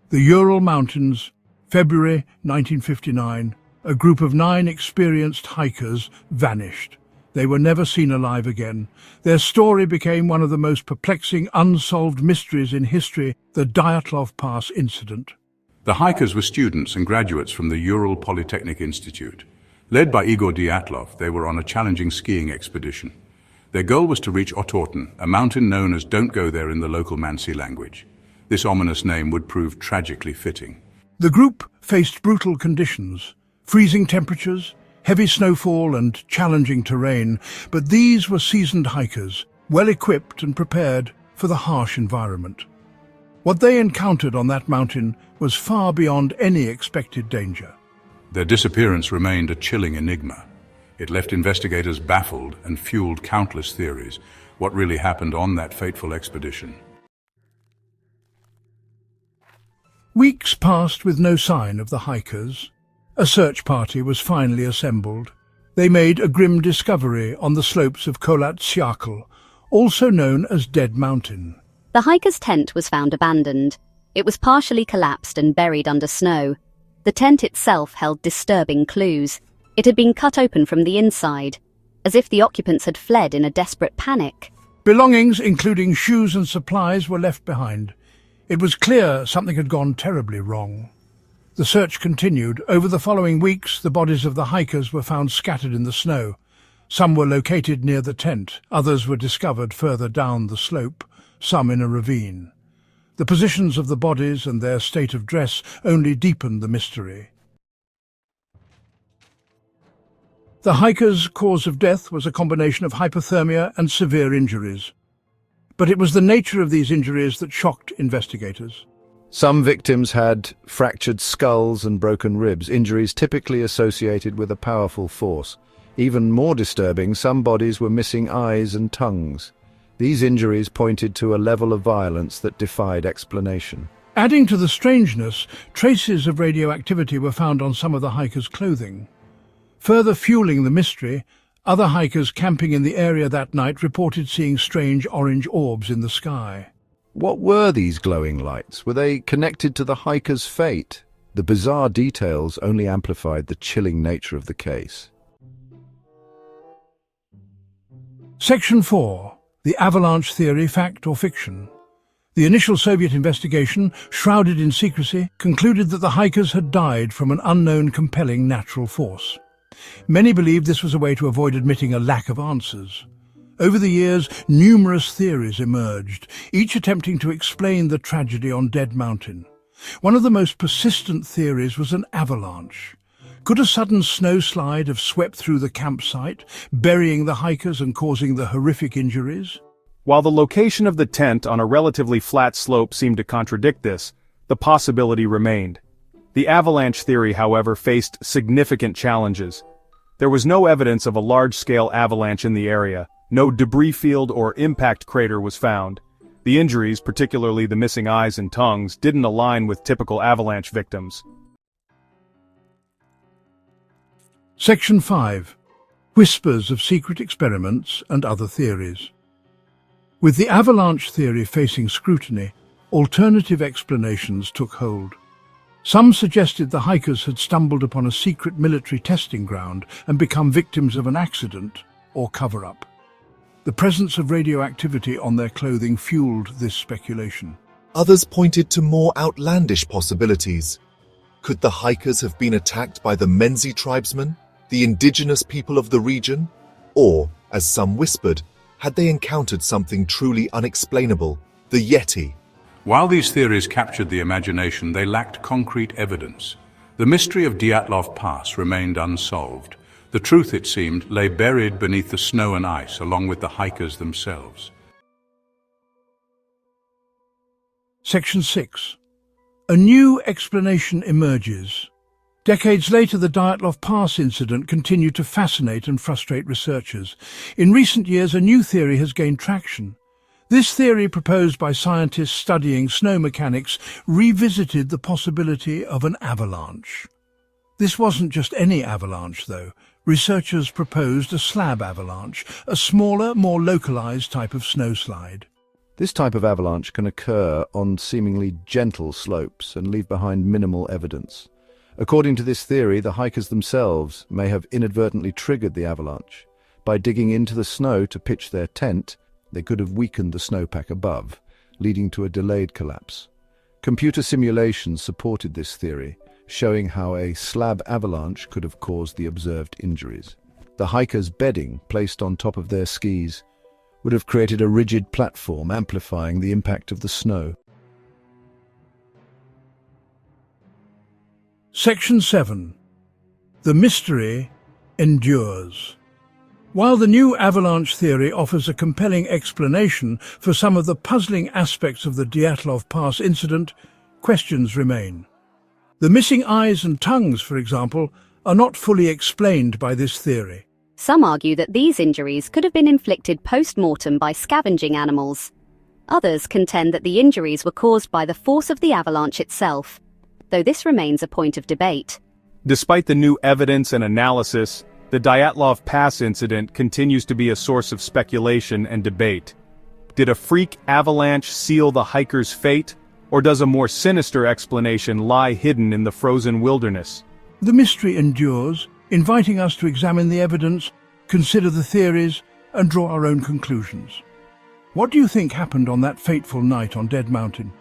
The Ural Mountains, February 1959. A group of 9 experienced hikers vanished. They were never seen alive again. Their story became one of the most perplexing unsolved mysteries in history, the Dyatlov Pass Incident. The hikers were students and graduates from the Ural Polytechnic Institute. Led by Igor Dyatlov, they were on a challenging skiing expedition. Their goal was to reach Otorten, a mountain known as Don't Go There in the local Mansi language. This ominous name would prove tragically fitting. The group faced brutal conditions, freezing temperatures, heavy snowfall and challenging terrain, but these were seasoned hikers, well-equipped and prepared for the harsh environment. What they encountered on that mountain was far beyond any expected danger. Their disappearance remained a chilling enigma. It left investigators baffled and fueled countless theories. What really happened on that fateful expedition? Weeks passed with no sign of the hikers. A search party was finally assembled. They made a grim discovery on the slopes of Kholat Syakhl, also known as Dead Mountain. The hiker's tent was found abandoned. It was partially collapsed and buried under snow. The tent itself held disturbing clues. It had been cut open from the inside, as if the occupants had fled in a desperate panic. Belongings, including shoes and supplies, were left behind. It was clear something had gone terribly wrong. The search continued. Over the following weeks, the bodies of the hikers were found scattered in the snow. Some were located near the tent, others were discovered further down the slope, some in a ravine. The positions of the bodies and their state of dress only deepened the mystery. The hikers' cause of death was a combination of hypothermia and severe injuries. But it was the nature of these injuries that shocked investigators. Some victims had fractured skulls and broken ribs, injuries typically associated with a powerful force. Even more disturbing, some bodies were missing eyes and tongues. These injuries pointed to a level of violence that defied explanation. Adding to the strangeness, traces of radioactivity were found on some of the hikers' clothing. Further fueling the mystery, other hikers camping in the area that night reported seeing strange orange orbs in the sky. What were these glowing lights? Were they connected to the hiker's fate? The bizarre details only amplified the chilling nature of the case. Section 4. The avalanche theory, fact or fiction? The initial Soviet investigation, shrouded in secrecy, concluded that the hikers had died from an unknown compelling natural force. Many believed this was a way to avoid admitting a lack of answers. Over the years, numerous theories emerged, each attempting to explain the tragedy on Dead Mountain. One of the most persistent theories was an avalanche. Could a sudden snowslide have swept through the campsite, burying the hikers and causing the horrific injuries? While the location of the tent on a relatively flat slope seemed to contradict this, the possibility remained. The avalanche theory, however, faced significant challenges. There was no evidence of a large-scale avalanche in the area. No debris field or impact crater was found. The injuries, particularly the missing eyes and tongues, didn't align with typical avalanche victims. Section 5. Whispers of secret experiments and other theories. With the avalanche theory facing scrutiny, alternative explanations took hold. Some suggested the hikers had stumbled upon a secret military testing ground and become victims of an accident or cover-up. The presence of radioactivity on their clothing fueled this speculation. Others pointed to more outlandish possibilities. Could the hikers have been attacked by the Menzi tribesmen, the indigenous people of the region? Or, as some whispered, had they encountered something truly unexplainable, the Yeti? While these theories captured the imagination, they lacked concrete evidence. The mystery of Dyatlov Pass remained unsolved. The truth, it seemed, lay buried beneath the snow and ice, along with the hikers themselves. Section 6. A new explanation emerges. Decades later, the Dyatlov Pass incident continued to fascinate and frustrate researchers. In recent years, a new theory has gained traction. This theory, proposed by scientists studying snow mechanics, revisited the possibility of an avalanche. This wasn't just any avalanche, though. Researchers proposed a slab avalanche, a smaller, more localized type of snowslide. This type of avalanche can occur on seemingly gentle slopes and leave behind minimal evidence. According to this theory, the hikers themselves may have inadvertently triggered the avalanche. By digging into the snow to pitch their tent, they could have weakened the snowpack above, leading to a delayed collapse. Computer simulations supported this theory, showing how a slab avalanche could have caused the observed injuries. The hikers' bedding, placed on top of their skis, would have created a rigid platform, amplifying the impact of the snow. Section 7. The mystery endures. While the new avalanche theory offers a compelling explanation for some of the puzzling aspects of the Dyatlov Pass incident, questions remain. The missing eyes and tongues, for example, are not fully explained by this theory. Some argue that these injuries could have been inflicted post-mortem by scavenging animals. Others contend that the injuries were caused by the force of the avalanche itself, though this remains a point of debate. Despite the new evidence and analysis, the Dyatlov Pass incident continues to be a source of speculation and debate. Did a freak avalanche seal the hikers' fate, or does a more sinister explanation lie hidden in the frozen wilderness? The mystery endures, inviting us to examine the evidence, consider the theories, and draw our own conclusions. What do you think happened on that fateful night on Dead Mountain?